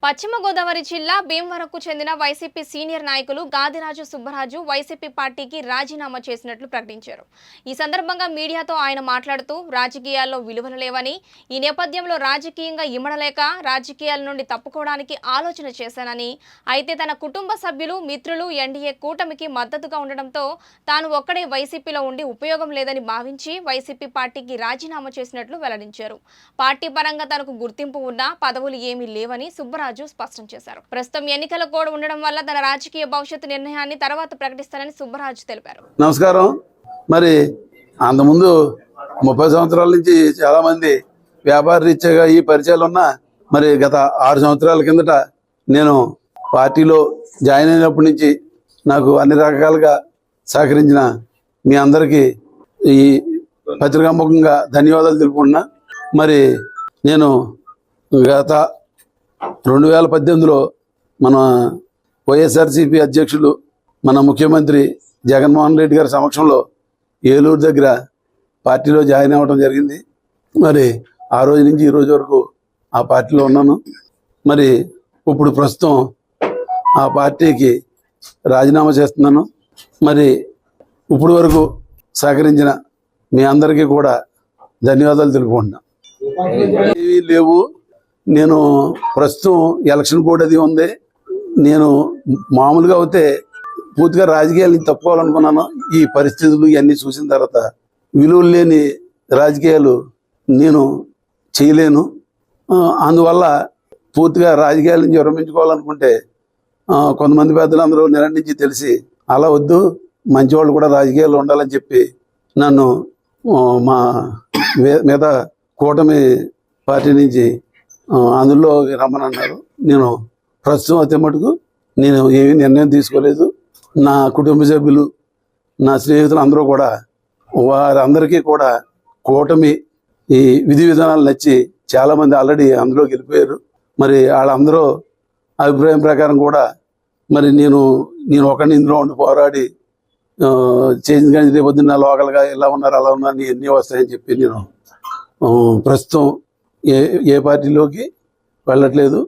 పశ్చిమ గోదావరి జిల్లా భీమవరంకు చెందిన వైసీపీ సీనియర్ నాయకులు గాదిరాజు సుబ్బరాజు వైసీపీ పార్టీకి రాజీనామా చేసినట్లు ప్రకటించారు. ఈ సందర్భంగా మీడియాతో ఆయన మాట్లాడుతూ రాజకీయాల్లో విలువలు లేవని, ఈ నేపథ్యంలో రాజకీయంగా ఇమడలేక రాజకీయాల నుండి తప్పుకోవడానికి ఆలోచన చేశానని, అయితే తన కుటుంబ సభ్యులు, మిత్రులు ఎన్డీఏ కూటమికి మద్దతుగా ఉండడంతో తాను ఒక్కడే వైసీపీలో ఉండి ఉపయోగం లేదని భావించి వైసీపీ పార్టీకి రాజీనామా చేసినట్లు వెల్లడించారు. పార్టీ పరంగా తనకు గుర్తింపు ఉన్నా పదవులు ఏమీ లేవని సుబ్బరాజు స్పష్టం చేశారు. ప్రస్తుతం ఎన్నికల కోడ్ ఉండడం వల్ల తన రాజకీయ భవిష్యత్తు నిర్ణయాన్ని తర్వాత ప్రకటిస్తానని సుబ్బరాజు తెలిపారు. నమస్కారం. మరి అంతకుముందు 30 సంవత్సరాల నుంచి చాలా మంది వ్యాపార రీత్యాగా ఈ పరిచయాలు ఉన్నా, మరి గత 6 సంవత్సరాల కిందట నేను పార్టీలో జాయిన్ అయినప్పటి నుంచి నాకు అన్ని రకాలుగా సహకరించిన మీ అందరికీ ఈ పత్రికాముఖంగా ధన్యవాదాలు తెలుపుకుంటున్నా. మరి నేను గత 2018లో మన వైఎస్ఆర్సీపీ అధ్యక్షులు మన ముఖ్యమంత్రి జగన్మోహన్ రెడ్డి గారి సమక్షంలో ఏలూరు దగ్గర పార్టీలో జాయిన్ అవ్వడం జరిగింది. మరి ఆ రోజు నుంచి ఈ రోజు వరకు ఆ పార్టీలో ఉన్నాను. మరి ఇప్పుడు ప్రస్తుతం ఆ పార్టీకి రాజీనామా చేస్తున్నాను. మరి ఇప్పుడు వరకు సహకరించిన మీ అందరికీ కూడా ధన్యవాదాలు తెలుపుకుంటున్నాను. ఏవీ లేవు. నేను ప్రస్తుతం ఎలక్షన్ కోడ్ అది ఉంది. నేను మామూలుగా అయితే పూర్తిగా రాజకీయాలను తప్పుకోవాలనుకున్నాను. ఈ పరిస్థితులు ఇవన్నీ చూసిన తర్వాత విలువలు లేని రాజకీయాలు నేను చేయలేను. అందువల్ల పూర్తిగా రాజకీయాల నుంచి విరమించుకోవాలనుకుంటే కొంతమంది పెద్దలందరూ నిరంటించి తెలిసి అలా వద్దు, మంచివాళ్ళు కూడా రాజకీయాల్లో ఉండాలని చెప్పి నన్ను మా మీద కూటమి పార్టీ నుంచి అందులో రమ్మనన్నారు. నేను ప్రస్తుతం అయితే మటుకు నేను ఏమీ నిర్ణయం తీసుకోలేదు. నా కుటుంబ సభ్యులు, నా స్నేహితులు అందరూ కూడా, వారందరికీ కూడా కూటమి ఈ విధి విధానాలు నచ్చి చాలామంది ఆల్రెడీ అందులో గెలిపోయారు. మరి వాళ్ళందరూ అభిప్రాయం ప్రకారం కూడా మరి నేను ఒకరిని ఇందులో ఉండి పోరాడి చేసింది. కానీ రేపు పొద్దున్న లోకల్గా ఎలా ఉన్నారు అలా ఉన్నారు ఎన్ని వస్తాయని చెప్పి నేను ప్రస్తుతం ఏ పార్టీలోకి వెళ్ళట్లేదు.